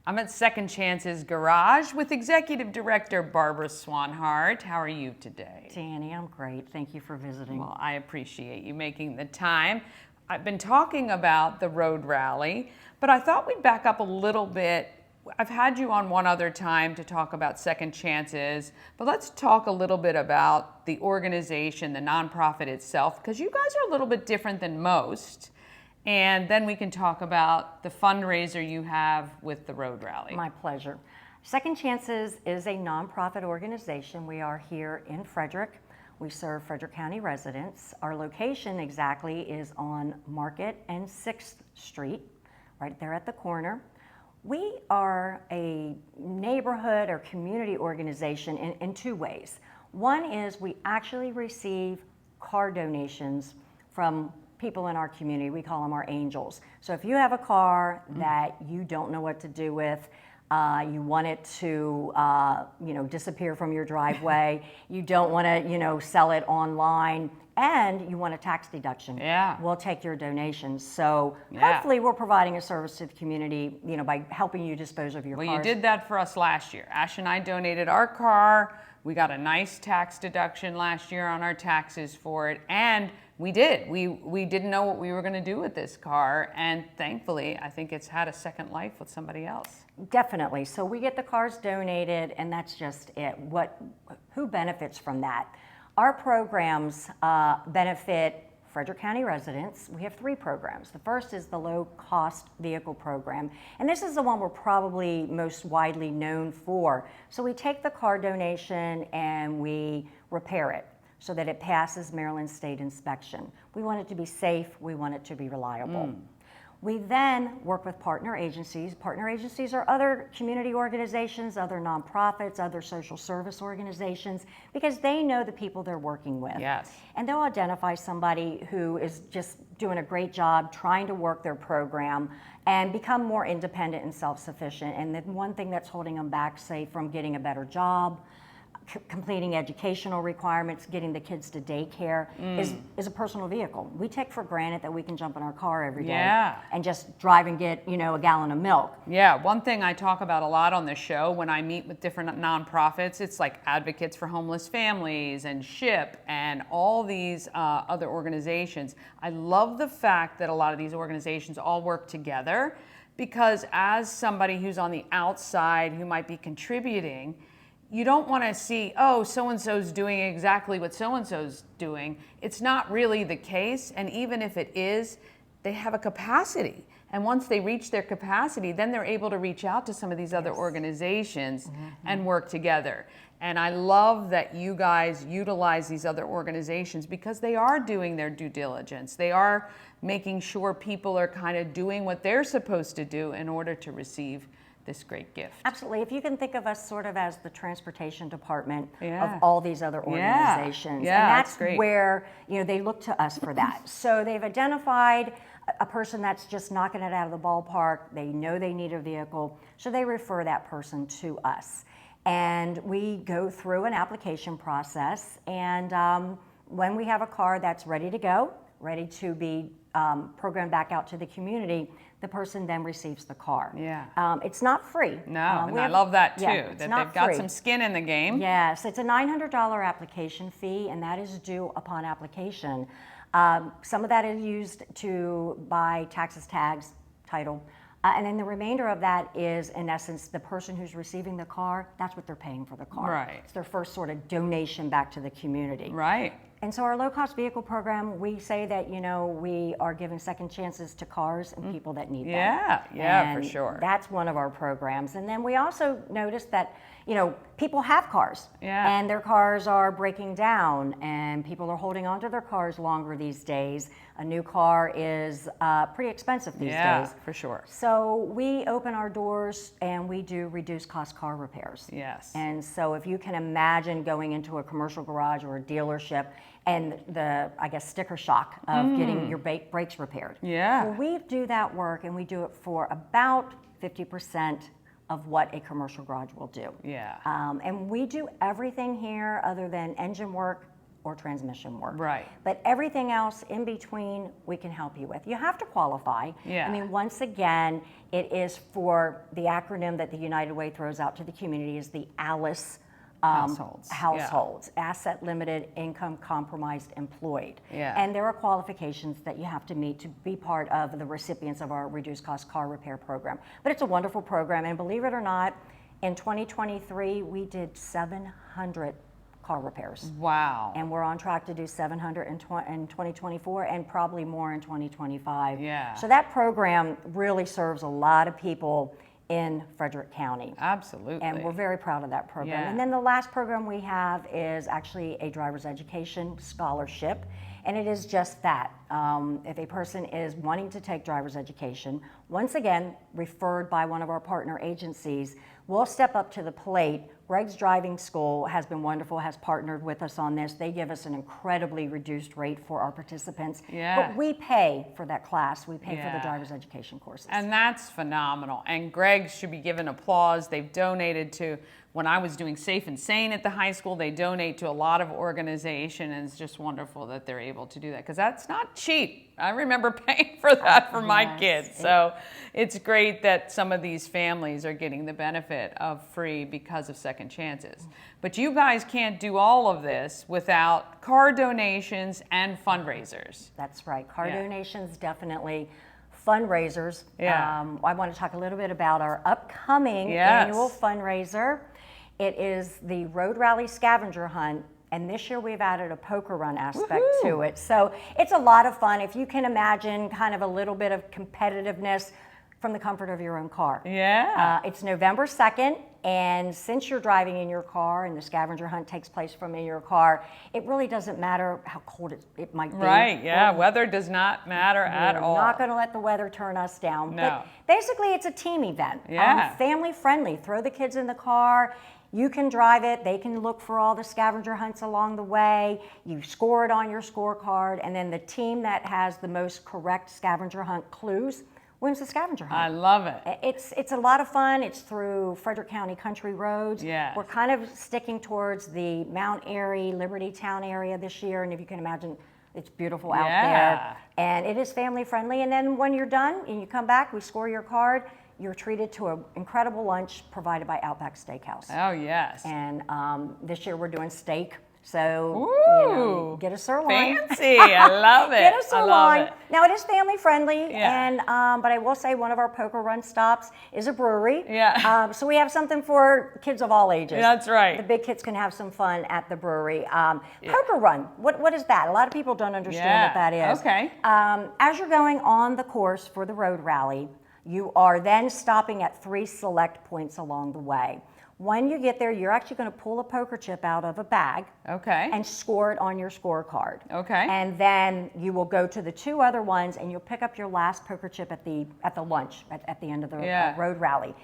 I'm at Second Chance's Garage with Executive Director Barbara Swanhart. How are you today? Danny, I'm great. Thank you for visiting. Well, I appreciate you making the time. I've been talking about the road rally, but I thought we'd back up a little bit. I've had you on one other time to talk about Second Chances, but let's talk a little bit about the organization, the nonprofit itself, because you guys are a little bit different than most. And then we can talk about the fundraiser you have with the road rally. My pleasure. Second Chances is a nonprofit organization. We are here in Frederick. We serve Frederick County residents. Our location exactly is on Market and 6th Street, right there at the corner. We are a neighborhood or community organization in two ways. One is we actually receive car donations from people in our community. We call them our angels. So if you have a car that you don't know what to do with, you want it to disappear from your driveway, you don't want to sell it online, and you want a tax deduction, we'll take your donations. So hopefully we're providing a service to the community, by helping you dispose of your cars. Well, you did that for us last year. Ash and I donated our car. We got a nice tax deduction last year on our taxes for it, and we did. We didn't know what we were going to do with this car, and thankfully, I think it's had a second life with somebody else. Definitely. So we get the cars donated, and that's just it. Who benefits from that? Our programs benefit Frederick County residents. We have 3 programs. The first is the low-cost vehicle program, and this is the one we're probably most widely known for. So we take the car donation and we repair it so that it passes Maryland State inspection. We want it to be safe. We want it to be reliable. We then work with partner agencies. Partner agencies are other community organizations, other nonprofits, other social service organizations, because they know the people they're working with. Yes. And they'll identify somebody who is just doing a great job trying to work their program and become more independent and self-sufficient. And the one thing that's holding them back, say, from getting a better job, completing educational requirements, getting the kids to daycare, is a personal vehicle. We take for granted that we can jump in our car every day and just drive and get, a gallon of milk. Yeah, one thing I talk about a lot on the show when I meet with different nonprofits, it's like Advocates for Homeless Families and SHIP and all these other organizations. I love the fact that a lot of these organizations all work together, because as somebody who's on the outside who might be contributing, you don't want to see, oh, so-and-so's doing exactly what so-and-so's doing. It's not really the case, and even if it is, they have a capacity. And once they reach their capacity, then they're able to reach out to some of these other organizations and work together. And I love that you guys utilize these other organizations because they are doing their due diligence. They are making sure people are kind of doing what they're supposed to do in order to receive this great gift. Absolutely. If you can think of us sort of as the transportation department of all these other organizations. Yeah, and that's great. where they look to us for that. So they've identified a person that's just knocking it out of the ballpark. They know they need a vehicle, so they refer that person to us. And we go through an application process, and when we have a car that's ready to go, ready to be programmed back out to the community, the person then receives the car. It's not free. No, and I love that too, that they've got free. some skin in the game. Yes, it's a $900 application fee, and that is due upon application. Some of that is used to buy taxes, tags, title, and then the remainder of that is, in essence, the person who's receiving the car, that's what they're paying for the car. Right. It's their first sort of donation back to the community. Right. And so our low-cost vehicle program, we say that, we are giving second chances to cars and people that need them. Yeah, for sure. That's one of our programs. And then we also noticed that, people have cars. And their cars are breaking down, and people are holding onto their cars longer these days. A new car is pretty expensive these days. Yeah, for sure. So we open our doors and we do reduced cost car repairs. Yes. And so if you can imagine going into a commercial garage or a dealership and the, sticker shock of getting your brakes repaired. Yeah. Well, we do that work, and we do it for about 50% of what a commercial garage will do. Yeah. And we do everything here other than engine work, or transmission work. Right. But everything else in between, we can help you with. You have to qualify. Yeah. I mean, once again, it is for the acronym that the United Way throws out to the community is the ALICE. Households, asset limited, income compromised, employed. Yeah. And there are qualifications that you have to meet to be part of the recipients of our reduced cost car repair program. But it's a wonderful program, and believe it or not, in 2023, we did 700 car repairs. Wow. And we're on track to do 700 in 2024 and probably more in 2025. Yeah. So that program really serves a lot of people in Frederick County. Absolutely. And we're very proud of that program. Yeah. And then the last program we have is actually a driver's education scholarship. And it is just that. If a person is wanting to take driver's education, once again, referred by one of our partner agencies, we'll step up to the plate. Greg's Driving School has been wonderful, has partnered with us on this. They give us an incredibly reduced rate for our participants. Yeah. But we pay for that class. We pay for Yeah. the driver's education courses. And that's phenomenal. And Greg should be given applause. They've donated to, when I was doing Safe and Sane at the high school, they donate to a lot of organizations, and it's just wonderful that they're able to do that, because that's not cheap. I remember paying for that for my kids. So it's great that some of these families are getting the benefit of free because of second chances. But you guys can't do all of this without car donations and fundraisers. That's right. Car Yeah. donations, definitely. Fundraisers. Yeah. I want to talk a little bit about our upcoming Yes. annual fundraiser. It is the Road Rally Scavenger Hunt. And this year we've added a poker run aspect to it. So it's a lot of fun. If you can imagine kind of a little bit of competitiveness from the comfort of your own car. Yeah. It's November 2nd. And since you're driving in your car and the scavenger hunt takes place from in your car, it really doesn't matter how cold it might be. Right, yeah. Weather does not matter at all. We're not going to let the weather turn us down. No. But basically, it's a team event. Yeah. Family friendly. Throw the kids in the car. You can drive it. They can look for all the scavenger hunts along the way. You score it on your scorecard. And then the team that has the most correct scavenger hunt clues wins the scavenger hunt. I love it. It's a lot of fun. It's through Frederick County country roads. Yes. We're kind of sticking towards the Mount Airy, Liberty Town area this year. And if you can imagine, it's beautiful out there. And it is family friendly. And then when you're done and you come back, we score your card. You're treated to an incredible lunch provided by Outback Steakhouse. Oh, yes. And this year we're doing steak. So, Ooh, get a sirloin. Fancy. I love it. Get a sirloin. I love it. Now, it is family friendly. Yeah. And but I will say one of our poker run stops is a brewery. Yeah. So we have something for kids of all ages. That's right. The big kids can have some fun at the brewery. Poker run. What is that? A lot of people don't understand what that is. Okay. As you're going on the course for the road rally, you are then stopping at 3 select points along the way. When you get there, you're actually going to pull a poker chip out of a bag Okay. and score it on your scorecard. Okay. And then you will go to the 2 other ones and you'll pick up your last poker chip at the lunch at the end of the road rally.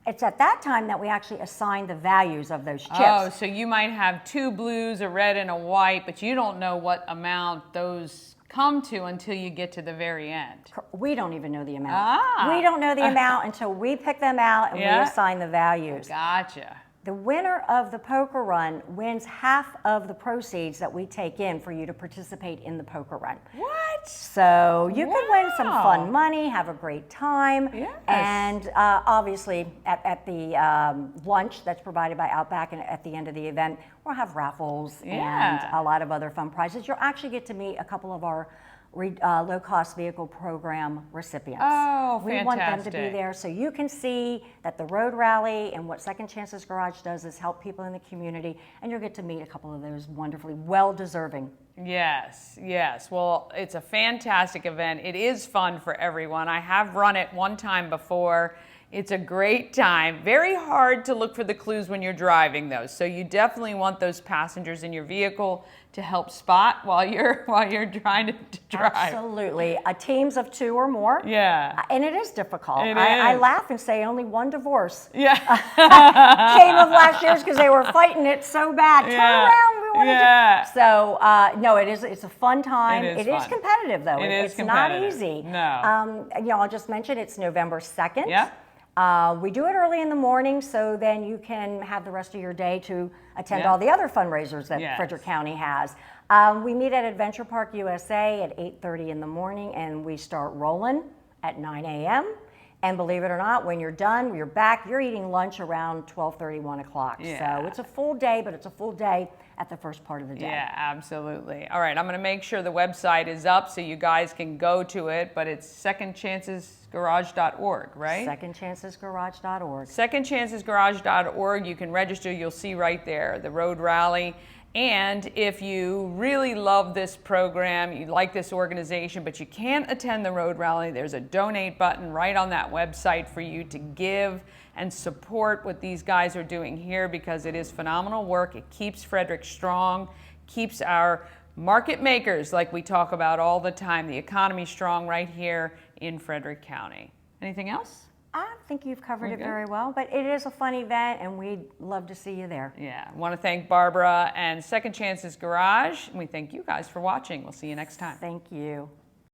It's at that time that we actually assign the values of those chips. Oh, so you might have 2 blues, a red, and a white, but you don't know what amount those come to until you get to the very end. We don't even know the amount. Ah. We don't know the amount until we pick them out and we assign the values. Gotcha. The winner of the poker run wins half of the proceeds that we take in for you to participate in the poker run. What? So you can win some Wow. fun money, have a great time, Yes. and obviously at the lunch that's provided by Outback and at the end of the event, we'll have raffles and a lot of other fun prizes. You'll actually get to meet a couple of our low-cost vehicle program recipients. Oh, we want them to be fantastic. there so you can see that the road rally and what Second Chances Garage does is help people in the community, and you'll get to meet a couple of those wonderfully well-deserving. Yes, yes. Well, it's a fantastic event. It is fun for everyone. I have run it one time before. It's a great time. Very hard to look for the clues when you're driving, though. So you definitely want those passengers in your vehicle to help spot while you're trying to drive. Absolutely. Teams of 2 or more. Yeah. And it is difficult. It I is. laugh and say only one divorce Yeah. came of last year's because they were fighting it so bad. Turn Yeah. around. We want Yeah. to. So no, it's a fun time. It is It is fun. competitive though. It is it's not competitive. easy. No. I'll just mention it's November 2nd. Yeah. We do it early in the morning so then you can have the rest of your day to attend Yeah. all the other fundraisers that Yes. Frederick County has. We meet at Adventure Park USA at 8:30 in the morning and we start rolling at 9 a.m. And believe it or not, when you're done, you're back, you're eating lunch around 12:30, 1 o'clock. Yeah. So it's a full day, but it's a full day at the first part of the day. Yeah, absolutely. All right, I'm going to make sure the website is up so you guys can go to it, but it's secondchancesgarage.org, right? Secondchancesgarage.org. Secondchancesgarage.org. You can register. You'll see right there the road rally. And if you really love this program, you like this organization, but you can't attend the road rally, there's a donate button right on that website for you to give and support what these guys are doing here, because it is phenomenal work. It keeps Frederick strong, keeps our market makers, like we talk about all the time, the economy strong right here in Frederick County. Anything else? I think you've covered it Okay. very well, but it is a fun event and we'd love to see you there. Yeah, I want to thank Barbara and Second Chances Garage. And we thank you guys for watching. We'll see you next time. Thank you.